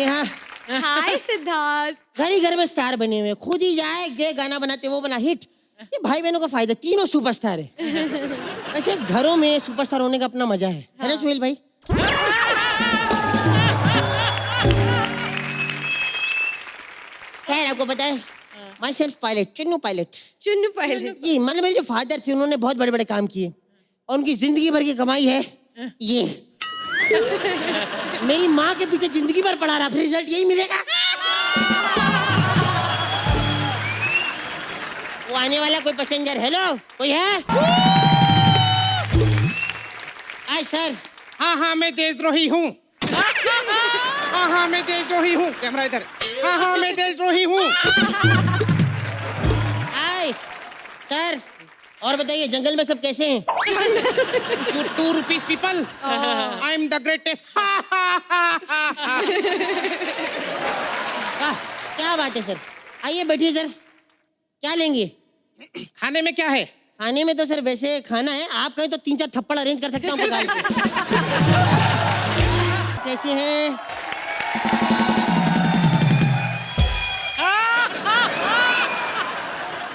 नेहा। हाय सिद्धार्थ। घर ही घर में स्टार बने हुए, खुद ही जाए गे गाना बनाते वो बना हिट। ये भाई बहनों का फायदा, तीनों सुपरस्टार है। वैसे घरों में सुपरस्टार होने का अपना मजा है ना सुहेल भाई? खैर आपको पता है my self pilot, Chunnu pilot. Chunnu pilot ji, मतलब मेरे जो फादर थे उन्होंने बहुत बड़े बड़े काम किए और उनकी जिंदगी भर की कमाई है ये। मेरी माँ के पीछे जिंदगी भर पड़ा रहा, फिर रिजल्ट यही मिलेगा। वो आने वाला कोई पैसेंजर, हेलो कोई है? Hi sir. हाँ हाँ मैं देशद्रोही हूँ। हाँ हाँ मैं देशद्रोही हूँ। कैमरा इधर। हाँ हाँ मैं देशद्रोही हूँ। हाय सर, और बताइए जंगल में सब कैसे हैं? You 2 rupees people. I am the greatest. वाह क्या बात है सर, आइए बैठिए सर। क्या लेंगे? खाने में क्या है? खाने में तो सर वैसे खाना है, आप कहें तो 3-4 थप्पड़ अरेंज कर सकता हूँ गाल पे। कैसे हैं?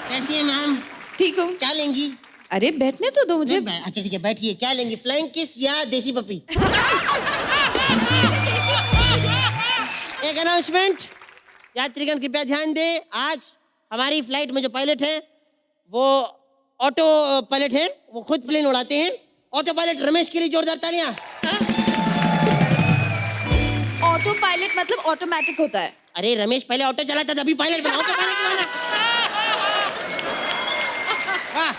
कैसी है मैम? ठीक हूँ। क्या लेंगी? अरे बैठने तो दो मुझे। अच्छा ठीक है बैठिए। क्या लेंगी, फ्लाइंग किस या देसी पपी? एक अनाउंसमेंट, यात्रीगण कृपया ध्यान दें। आज हमारी फ्लाइट में जो पायलट है वो ऑटो पायलट है, वो खुद प्लेन उड़ाते हैं। ऑटो पायलट रमेश के लिए जोरदार तालियां। ऑटो पायलट मतलब ऑटोमेटिक होता है। अरे रमेश पहले ऑटो चलाता था, अभी पायलट बना। ऑटो पायलट बना। वाह,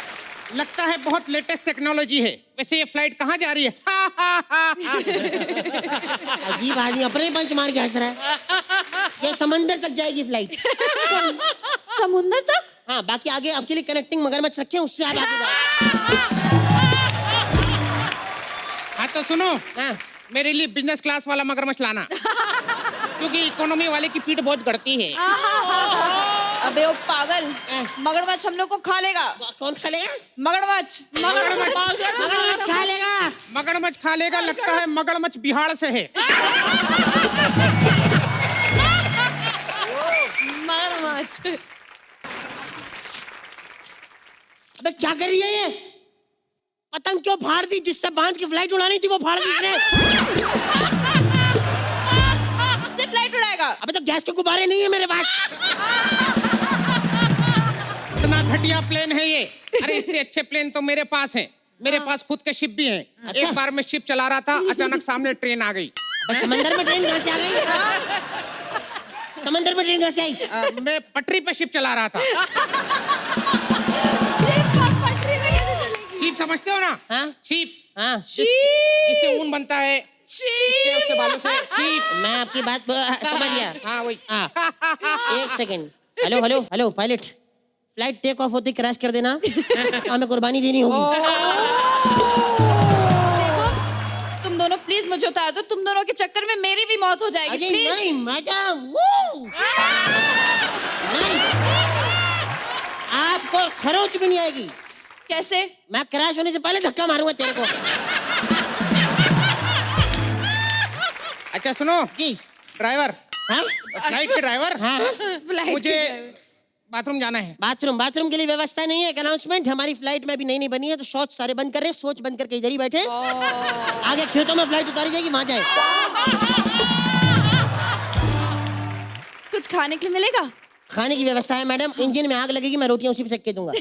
लगता है बहुत लेटेस्ट टेक्नोलॉजी है। वैसे ये फ्लाइट कहाँ जा रही है? अजीब आदमी अपने पंच मार के हंस रहा है। ये समंदर तक जाएगी फ्लाइट। समुंदर तक? हाँ, बाकी आगे आपके लिए कनेक्टिंग मगरमच्छ रखे हैं, उससे आप आगे जाओ। हाँ तो सुनो, हाँ। मेरे लिए बिजनेस क्लास वाला मगरमच्छ लाना, क्योंकि इकोनॉमी वाले की पीठ बहुत गड़ती है। अबे ओ पागल, मगरमच्छ हम लोग को खा लेगा। कौन खा लेगा? मगरमच्छ। मगरमच्छ खा लेगा। मगरमच्छ खा लेगा, लगता है मगरमच्छ बिहार से है। मगरमच्छ। अबे क्या कर रही है ये? पतंग क्यों फाड़ दी? जिससे बांध की फ्लाइट उड़ानी थी वो फाड़ दी इसने। उससे फ्लाइट उड़ाएगा? अबे तो गैस के गुब्बारे नहीं है मेरे पास। इतना घटिया प्लेन है ये। अरे इससे अच्छे प्लेन तो मेरे पास हैं। मेरे पास खुद के शिप भी हैं। अच्छा? एक बार मैं शिप चला रहा था, अचानक सामने ट्रेन आ गई। अबे समंदर में ट्रेन कहाँ से आ गई? समंदर में ट्रेन कहाँ से आई? मैं पटरी पे शिप चला रहा था। शीप समझते हो ना? हाँ? शीप। हाँ। जिससे ऊन बनता है। उसके बालों से शीप। मैं आपकी बात समझ गया। हाँ वही। हाँ। एक second. Hello hello hello pilot, flight take off होती क्रैश कर देना। हमें कुर्बानी देनी होगी। देखो, तुम दोनों प्लीज मुझे उतार दो। तुम दोनों के चक्कर में मेरी भी मौत हो जाएगी। अरे प्लीज। नहीं मजा नहीं, आपको खरोच भी नहीं आएगी। कैसे? मैं क्रैश होने से पहले धक्का मारूंगा तेरे को। अच्छा सुनो जी। ड्राइवर, हाँ? फ्लाइट के ड्राइवर, हाँ? मुझे बाथरूम जाना है। बाथरूम के लिए व्यवस्था नहीं है। एक अनाउंसमेंट, हमारी फ्लाइट में अभी नई बनी है तो शौच सारे बंद कर रहे हैं। सोच बंद करके इधर ही बैठे। आगे खेतों में फ्लाइट उतारी जाएगी, वहां जाए। कुछ खाने के लिए मिलेगा? खाने की व्यवस्था है मैडम। इंजन में आग लगेगी, मैं रोटियां उसी पे सेक के दूंगा।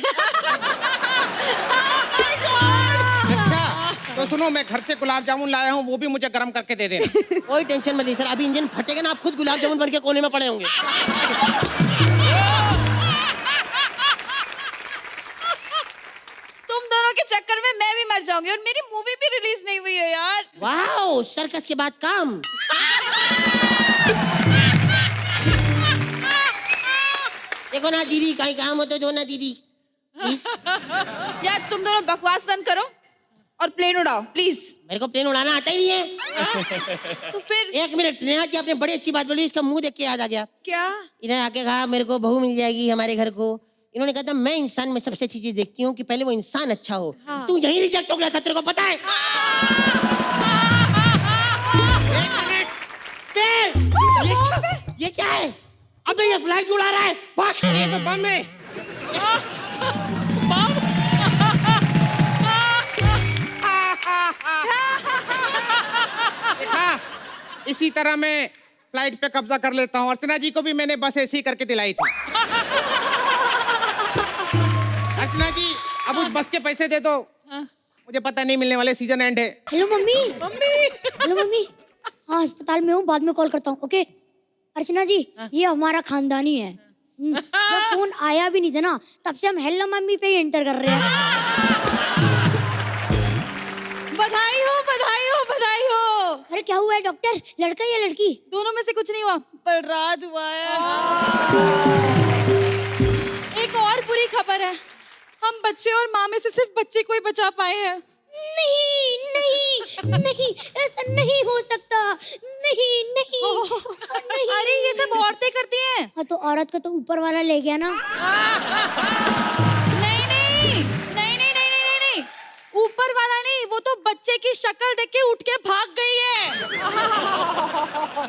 अच्छा तो सुनो, मैं घर से गुलाब जामुन लाया हूँ, वो भी मुझे गर्म करके दे देना। कोई टेंशन मत लीजिए सर, अभी इंजन फटेगा ना, आप खुद गुलाब जामुन बन के कोने में पड़े होंगे। तुम दोनों के चक्कर में मैं भी मर जाऊंगी और मेरी मूवी भी रिलीज नहीं हुई है यार। वाओ, सर्कस के बाद काम। देखो ना दीदी, कहीं काम हो तो दो ना दीदी प्लीज। यार तुम दोनों बकवास बंद करो और प्लेन उड़ाओ प्लीज। मेरे को प्लेन उड़ाना आता ही नहीं है। तो फिर एक मिनट, नेहा जी आपने बड़ी अच्छी बात बोली, इसका मुंह देख के याद आ गया। क्या? इन्हें आके कहा मेरे को बहू मिल जाएगी हमारे घर को। इन्होंने कहा था मैं इंसान में सबसे अच्छी चीज देखती हूँ कि पहले वो इंसान अच्छा हो। हाँ। तू यही रिजेक्ट हो गया था, तेरे को पता है? एक मिनट। फिर ये अबे ये फ्लाइट उड़ा रहा है, भाग। ये तो बम है। हाँ, इसी तरह मैं फ्लाइट पे कब्जा कर लेता हूँ। अर्चना जी को भी मैंने बस ऐसी करके दिलाई थी। अर्चना जी, अब उस बस के पैसे दे दो। मुझे पता नहीं मिलने वाले, सीजन एंड है। Hello mummy. Hello mummy. हाँ, अस्पताल में हूँ, बाद में कॉल करता हूँ। ओके अर्चना जी, ये हमारा खानदानी है। जब फोन आया भी नहीं था ना, तब से हम हेलो मम्मी पे ही एंटर कर रहे हैं। बधाई हो, बधाई हो, बधाई हो। अरे क्या हुआ है डॉक्टर, लड़का या लड़की? दोनों में से कुछ नहीं हुआ, पर राज हुआ है। एक और बुरी खबर है, हम बच्चे और माँ में से सिर्फ बच्चे को ही बचा पाए हैं। नहीं नहीं नहीं, ऐसा नहीं हो सकता। नहीं नहीं नहीं। अरे ये सब औरतें करती हैं। हाँ, तो औरत को तो ऊपर वाला ले गया ना। नहीं नहीं नहीं नहीं नहीं नहीं नहीं, ऊपर वाला नहीं, वो तो बच्चे की शक्ल देख के उठ के भाग गई है।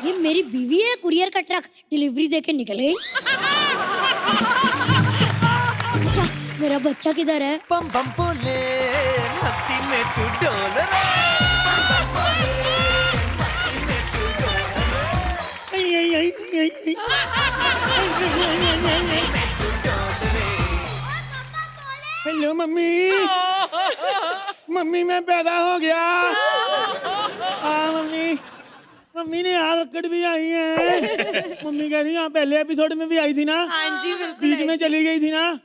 ये मेरी बीवी है, कुरियर का ट्रक डिलीवरी देके निकल गई। अच्छा, मेरा बच्चा किधर है? बम बम बोले मस्ती में तू डोल रे। Hello mummy. मम्मी मैं पैदा हो गया। हाँ मम्मी, मम्मी ने यहाँ अक्कड़ भी आई है। मम्मी कह रही है यहाँ पहले एपिसोड में भी आई थी ना। हाँ जी बिल्कुल। बीच में चली गई थी ना,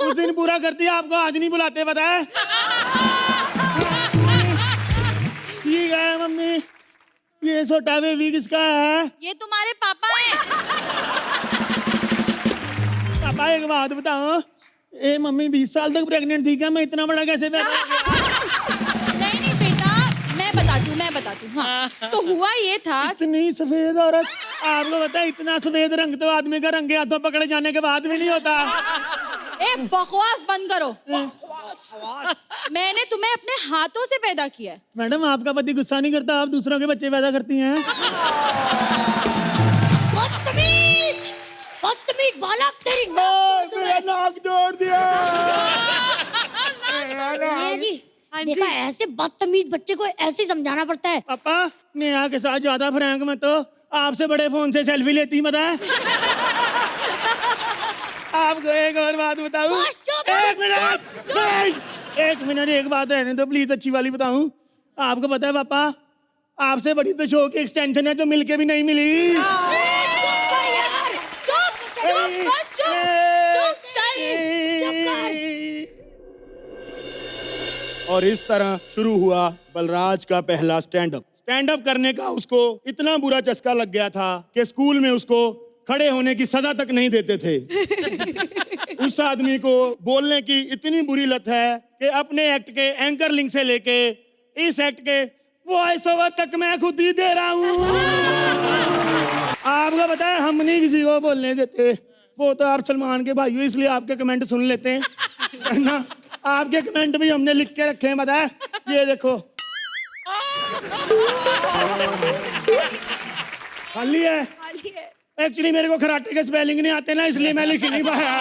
उस दिन पूरा करती है, आपको आज नहीं बुलाते, पता है। ठीक है मम्मी, ये छोटा बेबी किसका है? ये तुम्हारे पापा हैं। पापा एक बात बताओ, ए मम्मी 20 साल तक प्रेग्नेंट थी क्या? मैं इतना बड़ा कैसे पैदा हो गया? नहीं नहीं बेटा, मैं बताती हूँ। हाँ, तो हुआ ये था। इतनी सफेद औरत, आपको पता है इतना सफेद रंग तो आदमी का रंगे हाथों पकड़े जाने के बाद भी नहीं होता। ए बकवास बंद करो। मैंने तुम्हें अपने हाथों से पैदा किया है। मैडम आपका पति गुस्सा नहीं करता, आप दूसरों के बच्चे पैदा करती हैं। बदतमीज, बदतमीज बालक, तेरी मेरा नाक जोड़ दिया। नेहा जी, देखा ऐसे बदतमीज बच्चे को ऐसे समझाना पड़ता है। पापा नेहा के साथ ज्यादा फ्रैंक मत हो, आपसे बड़े फोन से सेल्फी लेती मत है। आपको एक और बात बताऊं? एक मिनट एक बात रहने दो प्लीज, अच्छी वाली बताऊं। आपको पता है पापा, आपसे बड़ी तो शो की एक्सटेंशन है जो मिलके भी नहीं मिली। चुप बस चुप चल। और इस तरह शुरू हुआ बलराज का पहला स्टैंड अप करने का उसको इतना बुरा चस्का लग गया था कि स्कूल में उसको खड़े होने की सजा तक नहीं देते थे। उस आदमी को बोलने की इतनी बुरी लत है कि अपने एक्ट के एंकर लिंक से लेके इस एक्ट के वॉइस ओवर तक मैं खुद ही दे रहा हूँ। आपको पता है हम नहीं किसी को बोलने देते, वो तो आप सलमान के भाई हो इसलिए आपके कमेंट सुन लेते हैं ना। आपके कमेंट भी हमने लिख के रखे हैं, पता है। ये देखो खाली है। एक्चुअली मेरे को कराटे के स्पेलिंग नहीं आते ना, इसलिए मैं लिख नहीं पाया।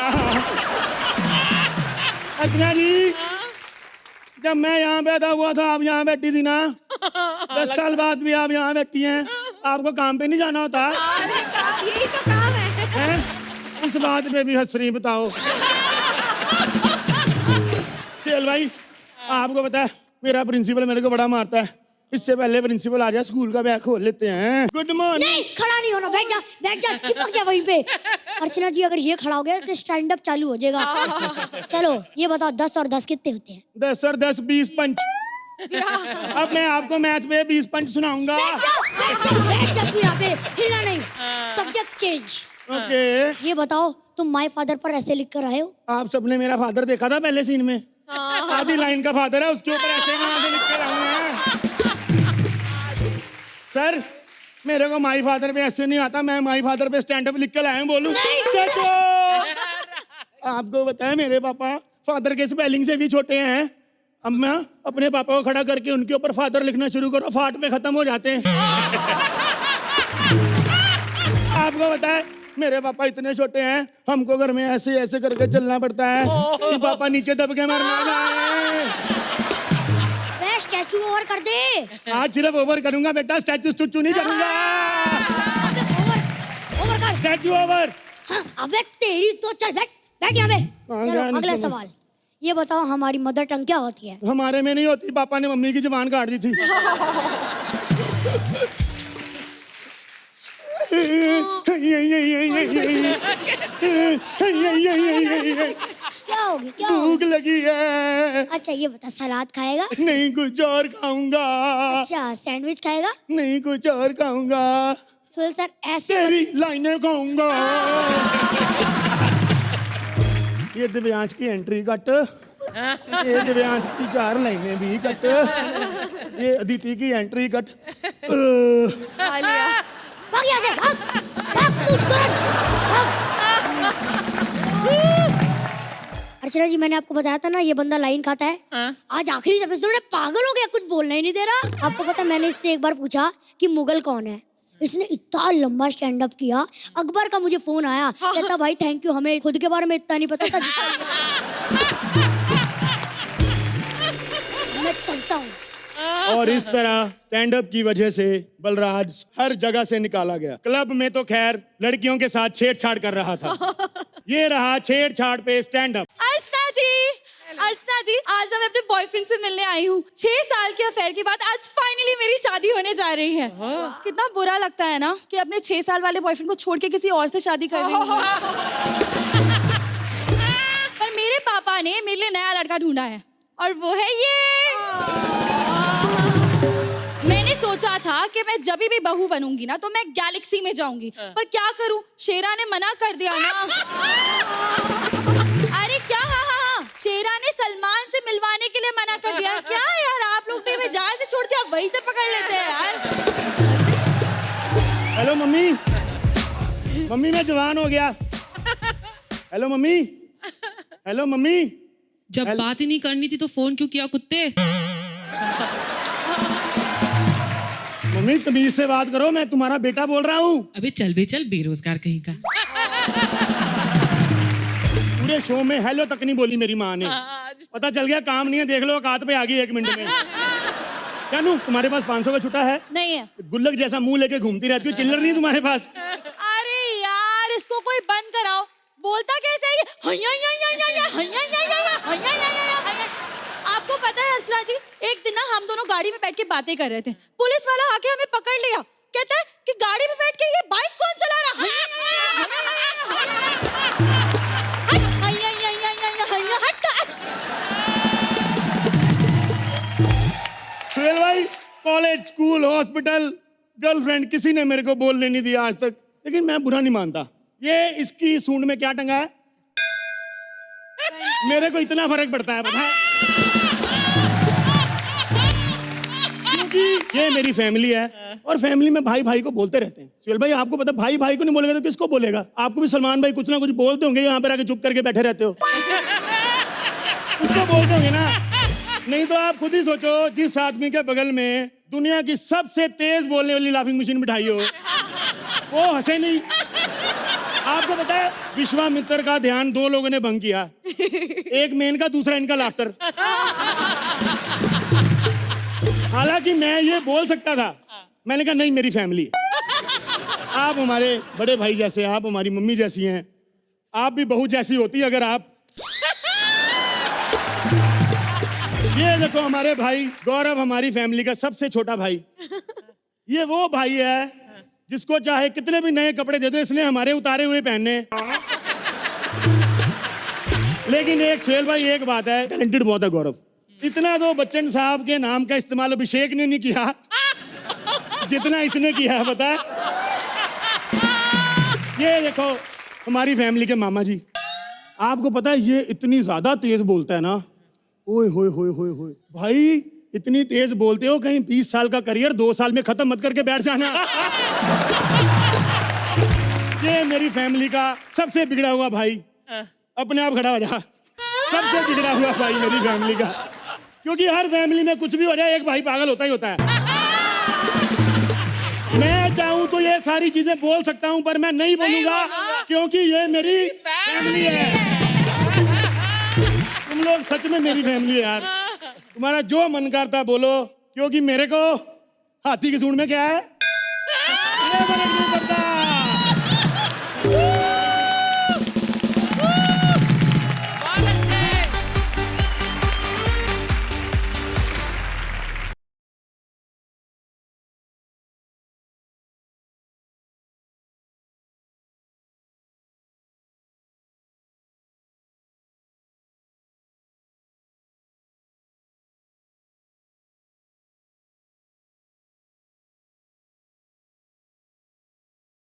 अर्चना जी, जब मैं यहाँ बैठा हुआ था आप यहाँ बैठी थी ना, 10 साल बाद भी आप यहाँ बैठी हैं। आपको काम पे नहीं जाना होता? यही तो काम है। इस बात पे भी हंस रही, बताओ। चल भाई, आपको पता है मेरा प्रिंसिपल मेरे को बड़ा मारता है। इससे पहले प्रिंसिपल आ जाए स्कूल का बैग खोल लेते हैं। Good morning. नहीं, खड़ा नहीं होना, बैठ जा, चिपक जा वहीं पे। अर्चना जी, अगर ये खड़ा हो गया तो स्टैंड अप चालू हो जाएगा। चलो ये बताओ 10 और 10 कितने होते हैं? 10 और 10 20 पंच। अब मैं आपको मैथ में 20 पंच सुनाऊंगा। बैठ जा तू यहाँ पे, हिलना नहीं। Subject change. ओके। ये बताओ तुम माय फादर पर ऐसे लिख कर आए हो? आप सबने मेरा फादर देखा था पहले सीन में? आधी लाइन का फादर है, उसके ऊपर ऐसे आगे लिख कर आए हैं। सर मेरे को माई फादर पे ऐसे नहीं आता, मैं माई फादर पे स्टैंड अप लिख कर आया हूँ। बोलूं? आपको बताया मेरे पापा फादर के स्पेलिंग से भी छोटे हैं। अब मैं अपने पापा को खड़ा करके उनके ऊपर फादर लिखना शुरू करो, फाट पे खत्म हो जाते हैं। आपको बताया मेरे पापा इतने छोटे हैं, हमको घर में ऐसे ऐसे करके चलना पड़ता है कि पापा नीचे दब के मर ना जाए। वे स्टैचू ओवर कर दे। आज सिर्फ ओवर करूंगा बेटा, स्टैचू स्टूचू नहीं करूंगा। ओवर कर। Statue over. हाँ, अबे तेरी तो चल बैठ बैठ यहाँ पे। कहाँ चलो जाने अगला तुम? सवाल, ये बताओ हमारी मदर टंग क्या होती है? हमारे में नहीं होती, पापा ने मम्मी की जुबान काट दी थी। क्या होगी क्या होगी? भूख लगी है। अच्छा ये बता, सलाद खाएगा? नहीं कुछ और खाऊंगा। अच्छा सैंडविच खाएगा? नहीं कुछ और खाऊंगा। सोहेल सर ऐसे तेरी लाइनें खाऊंगा। ये दिव्यांश की एंट्री कट, ये दिव्यांश की 4 लाइनें भी कट, ये अदिति की एंट्री कट। भाग यहाँ से, भाग भाग तू तुरंत भाग। अर्चना जी मैंने आपको बताया था ना ये बंदा लाइन खाता है। आज आखिरी एपिसोड में पागल हो गया, कुछ बोलना ही नहीं दे रहा। आपको पता मैंने इससे एक बार पूछा कि मुगल कौन है, इसने इतना लंबा स्टैंड अप किया। अकबर का मुझे फोन आया, कहता भाई थैंक यू, हमें खुद के बारे में इतना नहीं पता था। मैं चलता हूँ। और इस तरह स्टैंड अप की वजह से बलराज हर जगह से निकाला गया। क्लब में तो खैर लड़कियों के साथ छेड़छाड़ कर रहा था, ये रहा छेड़छाड़ पे स्टैंड अप। अर्चना जी आज मैं अपने बॉयफ्रेंड से मिलने आई हूँ। 6 साल के अफेयर के बाद आज फाइनली मेरी शादी होने जा रही है। कितना बुरा लगता है ना कि अपने 6 साल वाले बॉयफ्रेंड को छोड़ के किसी और से शादी कर रही हूँ। पर मेरे पापा ने मेरे लिए नया लड़का ढूंढा है और वो है ये। मैंने सोचा था कि मैं जब भी बहू बनूंगी ना तो मैं गैलेक्सी में जाऊंगी, पर क्या करूं, शेरा ने मना कर दिया ना। अरे क्या, हाँ, शेरा ने सलमान से मिलवाने के लिए मना कर दिया। क्या यार आप लोग भी हमें जहाज से छोड़ते आप वहीं से पकड़ लेते हैं यार। हेलो मम्मी, मम्मी मैं जवान हो गया। Hello mummy, hello mummy. जब बात ही नहीं करनी थी तो फोन क्यों किया कुत्ते? मम्मी तमीज से बात करो, मैं तुम्हारा बेटा बोल रहा हूँ। अबे चल बे चल, बेरोजगार कहीं का। पूरे शो में हेलो तक नहीं बोली मेरी माँ ने। पता चल गया काम नहीं है, देख लो औकात पे आ गई 1 मिनट में। क्या नू तुम्हारे पास 500 का छुट्टा है? नहीं है। गुल्लक जैसा मुंह लेके घूमती रहती हो, चिल्लर नहीं तुम्हारे पास? अरे यार इसको कोई बंद कराओ, बोलता कैसे है ये? आपको पता है अर्चना जी, एक दिन ना हम दोनों गाड़ी में बैठ के बातें कर रहे थे, पुलिस वाला आके हमें पकड़ लिया। कहता है कि गाड़ी में बैठ के ये बाइक कौन चला रहा है? सुहेल भाई, कॉलेज, स्कूल, हॉस्पिटल, गर्लफ्रेंड, किसी ने मेरे को बोलने नहीं दिया आज तक, लेकिन मैं बुरा नहीं मानता। ये इसकी सूंड में क्या टंगा है? मेरे को इतना फर्क पड़ता है पता है, क्योंकि ये मेरी फैमिली है और फैमिली में भाई भाई को बोलते रहते हैं। सुहेल भाई आपको पता, भाई भाई को नहीं बोलेगा तो किसको बोलेगा? आपको भी सलमान भाई कुछ ना कुछ बोलते होंगे, यहाँ पर आके चुप करके बैठे रहते हो। उसको बोलते होंगे ना, नहीं तो आप खुद ही सोचो, जिस आदमी के बगल में दुनिया की सबसे तेज बोलने वाली लाफिंग मशीन बिठाई हो, वो हंसे नहीं। आपको पता है विश्वामित्र का ध्यान 2 लोगों ने भंग किया, एक मेन का, दूसरा इनका लाफ्टर। हालांकि मैं ये बोल सकता था, मैंने कहा नहीं मेरी फैमिली है। आप हमारे बड़े भाई जैसे, आप हमारी मम्मी जैसी हैं, आप भी बहू जैसी होती अगर आप। ये देखो हमारे भाई गौरव, हमारी फैमिली का सबसे छोटा भाई। ये वो भाई है जिसको चाहे कितने भी नए कपड़े दे दो, इसलिए हमारे उतारे हुए पहनने। लेकिन एक सुहेल भाई, एक बात है, टैलेंटेड बहुत है गौरव। इतना तो बच्चन साहब के नाम का इस्तेमाल अभिषेक ने नहीं किया जितना इसने किया है, पता है? ये देखो हमारी फैमिली के मामा जी, आपको पता है ये इतनी ज्यादा तेज बोलता है ना, ओए होए होए होए होए। भाई इतनी तेज बोलते हो, कहीं 20 साल का करियर 2 साल में खत्म मत करके बैठ जाना। ये मेरी फैमिली का सबसे बिगड़ा हुआ भाई, अपने आप खड़ा हो जा। सबसे बिगड़ा हुआ भाई मेरी फैमिली का, क्योंकि हर फैमिली में कुछ भी हो जाए एक भाई पागल होता ही होता है। मैं चाहूँ तो ये सारी चीजें बोल सकता हूँ, पर मैं नहीं बोलूंगा क्योंकि ये मेरी फैमिली है। तुम लोग सच में मेरी फैमिली है यार। तुम्हारा जो मन करता बोलो, क्योंकि मेरे को हाथी की सूंड में क्या है ये फर्क नहीं पड़ता।